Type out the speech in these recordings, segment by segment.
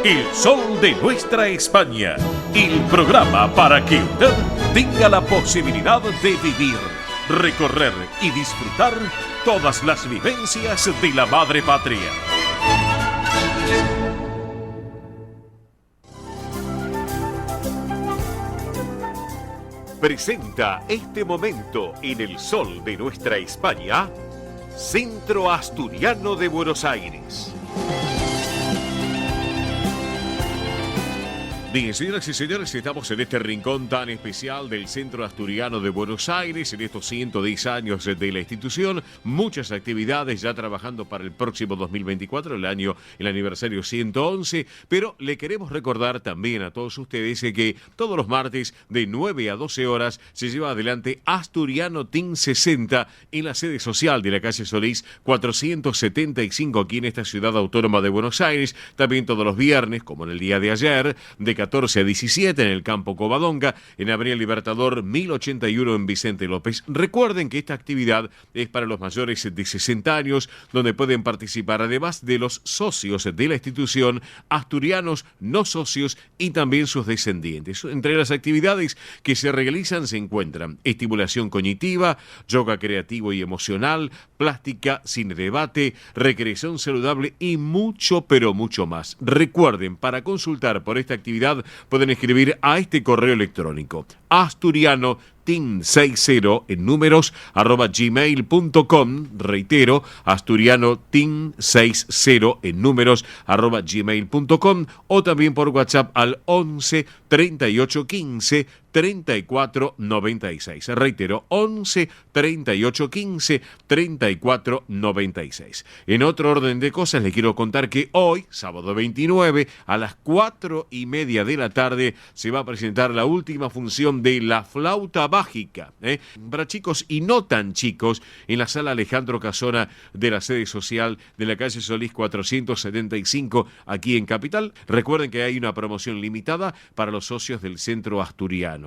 El sol de nuestra España. El programa para que usted tenga la posibilidad de vivir, recorrer y disfrutar todas las vivencias de la madre patria. Presenta este momento en el sol de nuestra España, Centro Asturiano de Buenos Aires. Bien, señoras y señores, estamos en este rincón tan especial del Centro Asturiano de Buenos Aires, en estos 110 años de la institución, muchas actividades ya trabajando para el próximo 2024, el aniversario 111, pero le queremos recordar también a todos ustedes que todos los martes de 9 a 12 horas se lleva adelante Asturiano Team 60 en la sede social de la calle Solís 475 aquí en esta ciudad autónoma de Buenos Aires, también todos los viernes, como en el día de ayer, de 14 a 17 en el campo Covadonga, en Avenida Libertador 1081 en Vicente López. Recuerden que esta actividad es para los mayores de 60 años, donde pueden participar además de los socios de la institución, asturianos no socios y también sus descendientes. Entre las actividades que se realizan se encuentran estimulación cognitiva, yoga creativo y emocional, plástica, cine debate, recreación saludable y mucho, pero mucho más. Recuerden, para consultar por esta actividad pueden escribir a este correo electrónico asturiano team60 en números @gmail.com. Reitero, asturiano team60 en números @gmail.com, o también por WhatsApp al 11 38 15 34 96. Reitero, 11 38 15 34 96. En otro orden de cosas, les quiero contar que hoy, sábado 29, a las 4:30 de la tarde, se va a presentar la última función de La Flauta Mágica, para chicos y no tan chicos, en la sala Alejandro Casona de la sede social de la calle Solís 475, aquí en Capital. Recuerden que hay una promoción limitada para los socios del Centro Asturiano.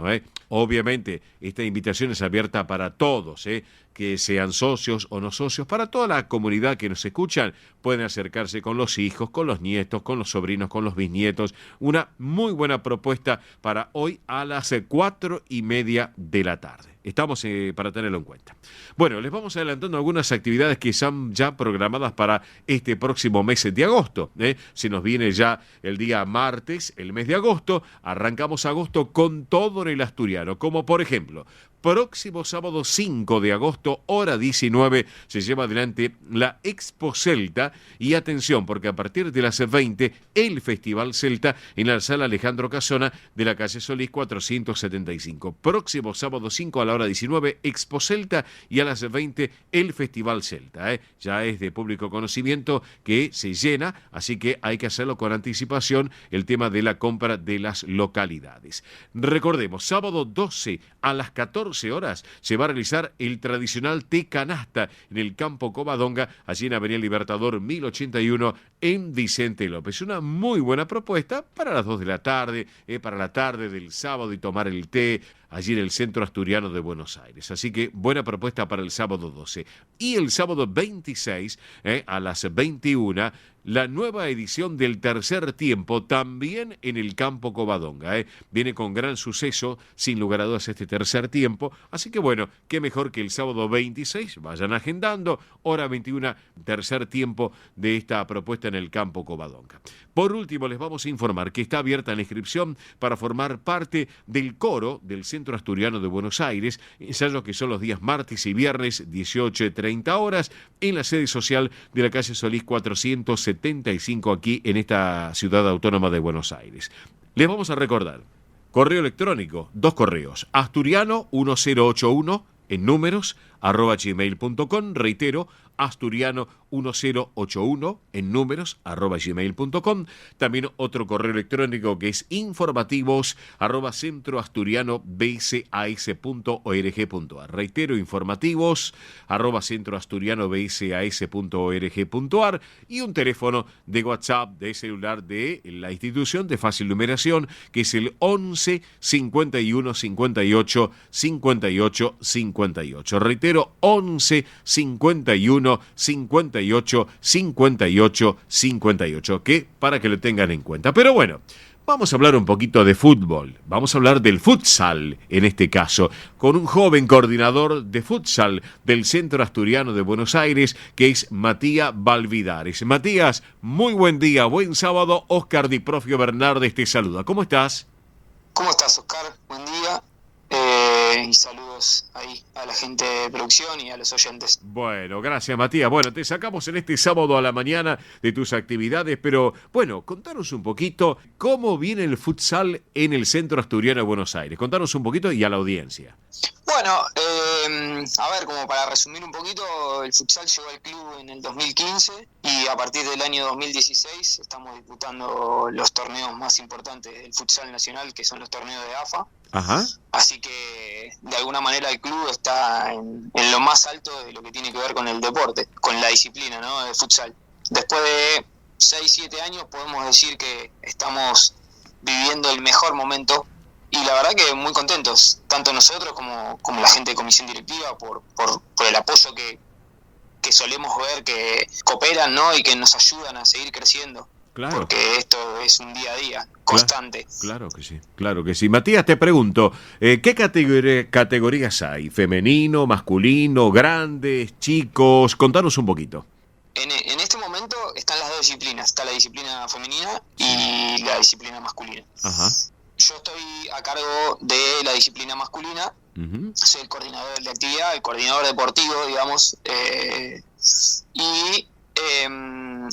Obviamente, esta invitación es abierta para todos, que sean socios o no socios, para toda la comunidad que nos escuchan. Pueden acercarse con los hijos, con los nietos, con los sobrinos, con los bisnietos. Una muy buena propuesta para hoy a las 4:30 de la tarde. Estamos para tenerlo en cuenta. Bueno, les vamos adelantando algunas actividades que están ya programadas para este próximo mes de agosto. Se nos viene ya el día martes, el mes de agosto. Arrancamos agosto con todo en el asturiano, como por ejemplo, próximo sábado 5 de agosto, hora 19, se lleva adelante la Expo Celta. Y atención, porque a partir de las 20, el Festival Celta en la sala Alejandro Casona de la calle Solís 475. Próximo sábado 5 a la hora 19, Expo Celta, y a las 20, el Festival Celta. Ya es de público conocimiento que se llena, así que hay que hacerlo con anticipación, el tema de la compra de las localidades. Recordemos, sábado 12 a las 14 horas se va a realizar el tradicional té canasta en el campo Covadonga, allí en Avenida Libertador 1081 en Vicente López. Una muy buena propuesta para las 2 de la tarde, para la tarde del sábado, y tomar el té allí en el Centro Asturiano de Buenos Aires. Así que buena propuesta para el sábado 12. Y el sábado 26, a las 21, la nueva edición del Tercer Tiempo, también en el campo Covadonga. Viene con gran suceso, sin lugar a dudas, este Tercer Tiempo. Así que bueno, qué mejor que el sábado 26, vayan agendando, hora 21, Tercer Tiempo de esta propuesta en el campo Covadonga. Por último, les vamos a informar que está abierta la inscripción para formar parte del coro del Centro Asturiano de Buenos Aires, ensayos que son los días martes y viernes 18:30 horas en la sede social de la calle Solís 475 aquí en esta ciudad autónoma de Buenos Aires. Les vamos a recordar, correo electrónico, 2 correos, asturiano1081 en números @gmail.com. Reitero, asturiano1081 en números @gmail.com. También otro correo electrónico que es informativos @centroasturianobsas.org.ar. Reitero, informativos @centroasturianobsas.org.ar, y un teléfono de WhatsApp de celular de la institución de fácil numeración, que es el 11 51 58 58 58. Reitero, reitero, 11 51 58 58 58, que para que lo tengan en cuenta. Pero bueno, vamos a hablar un poquito de fútbol, vamos a hablar del futsal en este caso, con un joven coordinador de futsal del Centro Asturiano de Buenos Aires, que es Matías Valvidares. Matías, muy buen día, buen sábado. Óscar Di Profio Bernardes te saluda. ¿Cómo estás? ¿Cómo estás, Oscar? Buen día. Y saludos ahí a la gente de producción y a los oyentes. Bueno, gracias Matías. Bueno, te sacamos en este sábado a la mañana de tus actividades, pero bueno, contanos un poquito cómo viene el futsal en el Centro Asturiano de Buenos Aires. Contanos un poquito y a la audiencia. Bueno, a ver, como para resumir un poquito, el futsal llegó al club en el 2015 y a partir del año 2016 estamos disputando los torneos más importantes del futsal nacional, que son los torneos de AFA. Ajá. Así que de alguna manera el club está en lo más alto de lo que tiene que ver con el deporte, con la disciplina, ¿no?, del futsal. Después de 6-7 años podemos decir que estamos viviendo el mejor momento y la verdad que muy contentos, tanto nosotros como la gente de comisión directiva por el apoyo que solemos ver, que cooperan, ¿no?, y que nos ayudan a seguir creciendo. Claro. Porque esto es un día a día, constante. Claro que sí, claro que sí. Matías, te pregunto, ¿qué categorías hay? ¿Femenino, masculino, grandes, chicos? Contanos un poquito. En este momento están las dos disciplinas, está la disciplina femenina y la disciplina masculina. Ajá. Yo estoy a cargo de la disciplina masculina, soy el coordinador de actividad, el coordinador deportivo, digamos, y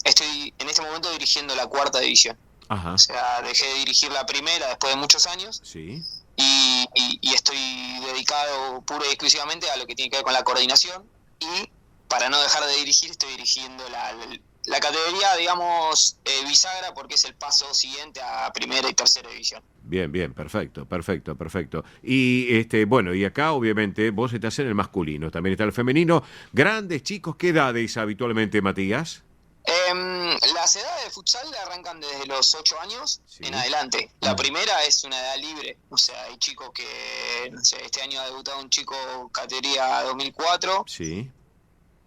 estoy en este momento dirigiendo la 4ª división. Ajá. O sea, dejé de dirigir la primera después de muchos años. Sí. Y estoy dedicado pura y exclusivamente a lo que tiene que ver con la coordinación, y para no dejar de dirigir estoy dirigiendo la categoría, digamos, bisagra, porque es el paso siguiente a primera y tercera división. Bien, perfecto. Y bueno, y acá obviamente vos estás en el masculino, también está el femenino. Grandes, chicos, ¿qué edades habitualmente, Matías? Las edades de futsal arrancan desde los 8 años en adelante. Ah. La primera es una edad libre, o sea, hay chicos que, no sé, este año ha debutado un chico categoría 2004, Sí.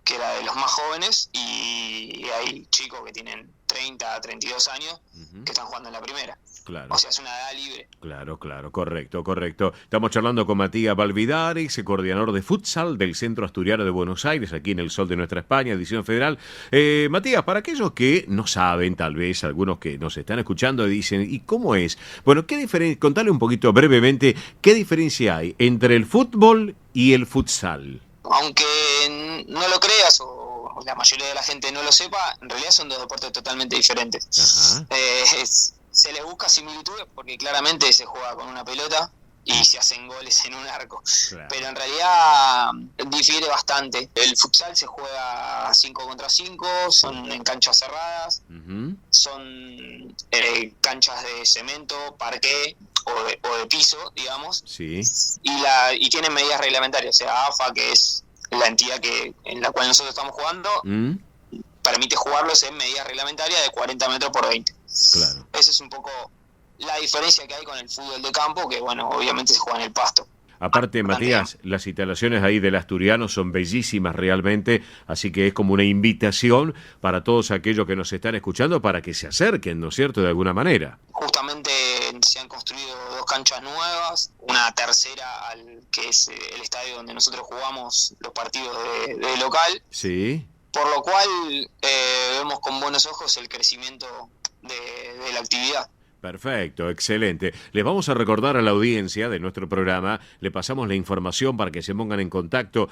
que era de los más jóvenes, y hay chicos que tienen 30, 32 años que están jugando en la primera. Claro. O sea, es una edad libre. Claro, correcto. Estamos charlando con Matías Valvidares, coordinador de futsal del Centro Asturiano de Buenos Aires, aquí en el Sol de Nuestra España, División Federal. Matías, para aquellos que no saben, tal vez, algunos que nos están escuchando y dicen, ¿y cómo es? Bueno, contale un poquito brevemente, ¿qué diferencia hay entre el fútbol y el futsal? Aunque no lo creas o la mayoría de la gente no lo sepa, en realidad son dos deportes totalmente diferentes. Ajá. Se les busca similitudes porque claramente se juega con una pelota y se hacen goles en un arco. Claro. Pero en realidad difiere bastante. El futsal se juega 5 contra 5, son en canchas cerradas, son canchas de cemento, parqué o de piso, digamos. Sí. Y tienen medidas reglamentarias, o sea, AFA, que es la entidad en la cual nosotros estamos jugando, permite jugarlos en medidas reglamentarias de 40 metros por 20. Claro. Esa es un poco la diferencia que hay con el fútbol de campo, que bueno, obviamente se juega en el pasto. Aparte, Matías, las instalaciones ahí del Asturiano son bellísimas realmente, así que es como una invitación para todos aquellos que nos están escuchando para que se acerquen, ¿no es cierto?, de alguna manera. Justamente se han construido 2 canchas nuevas, una tercera que es el estadio donde nosotros jugamos los partidos de local. Sí. Por lo cual vemos con buenos ojos el crecimiento de la actividad. Perfecto, excelente. Les vamos a recordar a la audiencia de nuestro programa, le pasamos la información para que se pongan en contacto,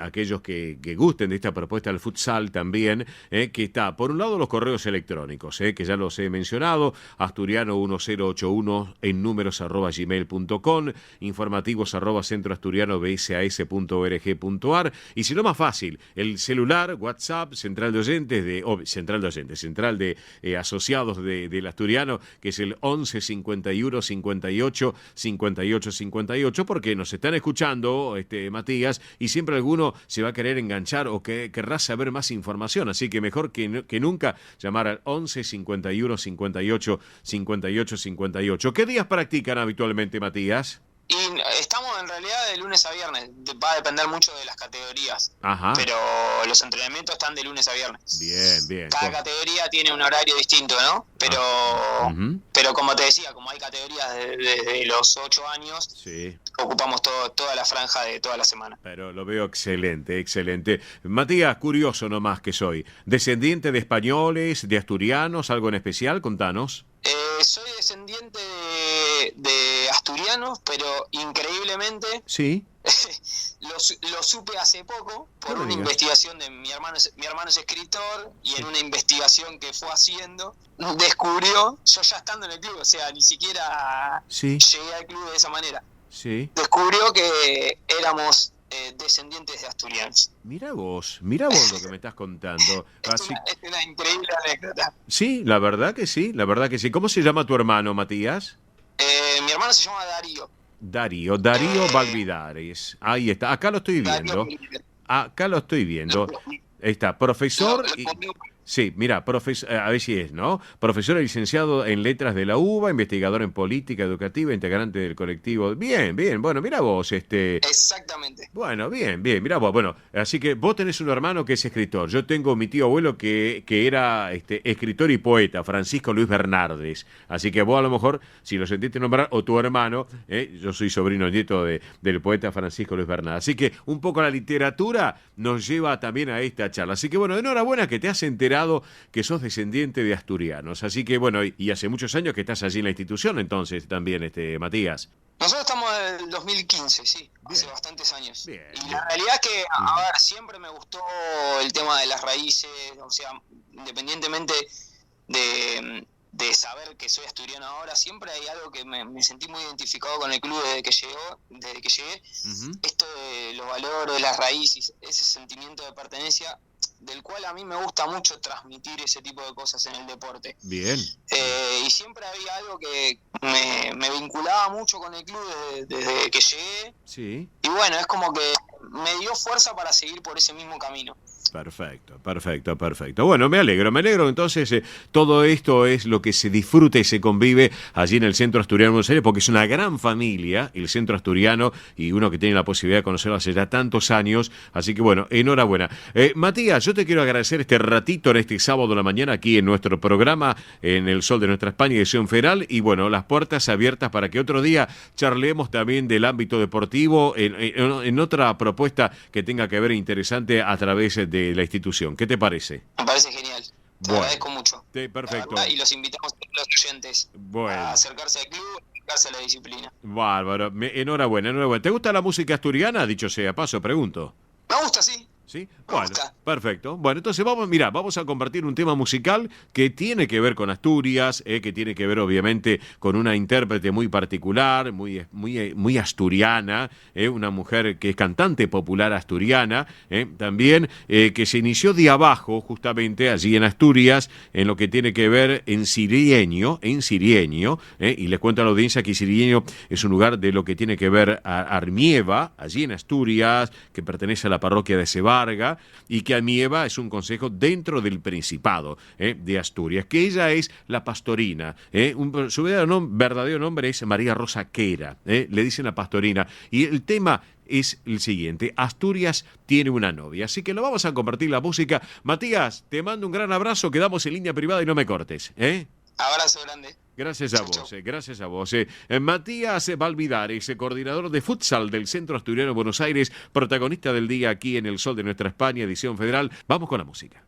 aquellos que gusten de esta propuesta del futsal también, que está, por un lado, los correos electrónicos, que ya los he mencionado, asturiano1081 en números @gmail.com, informativos @centroasturianobsas.org.ar, y si no, más fácil, el celular, WhatsApp, central de asociados del Asturiano, que es el 11 51 58 58 58, porque nos están escuchando, Matías, y siempre alguno se va a querer enganchar o que querrá saber más información, así que mejor que nunca llamar al 11 51 58 58 58. ¿Qué días practican habitualmente, Matías? Y estamos en realidad de lunes a viernes, va a depender mucho de las categorías, Ajá. pero los entrenamientos están de lunes a viernes. Bien, bien. Cada categoría tiene un horario distinto, ¿no? Pero como te decía, como hay categorías desde los 8 años, Sí. ocupamos toda la franja de toda la semana. Pero lo veo excelente, excelente. Matías, curioso nomás que soy. ¿Descendiente de españoles, de asturianos, algo en especial? Contanos. Soy descendiente de asturianos, pero increíblemente Sí. lo supe hace poco por No me una digas. investigación de mi hermano es escritor, y en una investigación que fue haciendo descubrió, yo ya estando en el club, o sea, ni siquiera Sí, llegué al club de esa manera, sí. descubrió que éramos descendientes de asturianos. Mira vos lo que me estás contando. Así, Es una increíble anécdota. sí, la verdad que sí, la verdad que sí. ¿Cómo se llama tu hermano, Matías? Mi hermano se llama Darío. Darío Valvidares. Ahí está, acá lo estoy Darío viendo. Acá lo estoy viendo. Ahí está, profesor. Sí, mira, a ver si es, ¿no? Profesor y licenciado en Letras de la UBA, investigador en Política Educativa, integrante del colectivo. Bien, bien, bueno, mira vos, Exactamente. Bueno, bien, bien, mirá vos. Bueno, así que vos tenés un hermano que es escritor. Yo tengo mi tío abuelo que era escritor y poeta, Francisco Luis Bernardes. Así que vos a lo mejor, si lo sentiste nombrar, o tu hermano, yo soy sobrino nieto del poeta Francisco Luis Bernardes. Así que un poco la literatura nos lleva también a esta charla. Así que bueno, enhorabuena que te has enterado que sos descendiente de asturianos. Así que bueno, y hace muchos años que estás allí en la institución entonces también, Matías. Nosotros estamos en el 2015, sí, Bien. hace bastantes años. Bien, Y bien. la realidad es que, a ver, siempre me gustó el tema de las raíces, o sea, independientemente de saber que soy asturiano ahora, siempre hay algo que me sentí muy identificado con el club desde que llegué. Ujú. Esto de los valores, las raíces, ese sentimiento de pertenencia, del cual a mí me gusta mucho transmitir ese tipo de cosas en el deporte. Bien. Y siempre había algo que me vinculaba mucho con el club desde que llegué, Sí. y bueno, es como que me dio fuerza para seguir por ese mismo camino. Perfecto, perfecto, perfecto. Bueno, me alegro. Entonces, todo esto es lo que se disfruta y se convive allí en el Centro Asturiano de Buenos Aires, porque es una gran familia, el Centro Asturiano, y uno que tiene la posibilidad de conocerlo hace ya tantos años. Así que bueno, enhorabuena. Matías, yo te quiero agradecer este ratito en este sábado de la mañana aquí en nuestro programa, en el Sol de Nuestra España, edición federal, y bueno, las puertas abiertas para que otro día charlemos también del ámbito deportivo en otra propuesta que tenga que ver interesante a través de la institución. ¿Qué te parece? Me parece genial. Te agradezco mucho. Perfecto. Y los invitamos a los oyentes a acercarse al club, a acercarse a la disciplina. Bárbaro. Enhorabuena, enhorabuena. ¿Te gusta la música asturiana? Dicho sea paso, pregunto. Me gusta, sí. ¿Sí? Me Bueno, gusta. perfecto. Bueno, entonces vamos a compartir un tema musical que tiene que ver con Asturias, que tiene que ver obviamente con una intérprete muy particular, muy asturiana, una mujer que es cantante popular asturiana, también que se inició de abajo, justamente allí en Asturias, en lo que tiene que ver en Sirieño, y les cuento a la audiencia que Sirieño es un lugar de lo que tiene que ver a Armieva, allí en Asturias, que pertenece a la parroquia de Cebarga, y que Armieva es un concejo dentro del Principado de Asturias, que ella es la pastorina. Su verdadero nombre es María Rosa Quera, le dicen la pastorina, y el tema es el siguiente: Asturias tiene una novia. Así que lo vamos a compartir la música. Matías, te mando un gran abrazo, quedamos en línea privada y no me cortes. Abrazo grande. Gracias a vos, gracias a vos. Matías Valvidares, coordinador de futsal del Centro Asturiano de Buenos Aires, protagonista del día aquí en El Sol de Nuestra España, edición federal. Vamos con la música.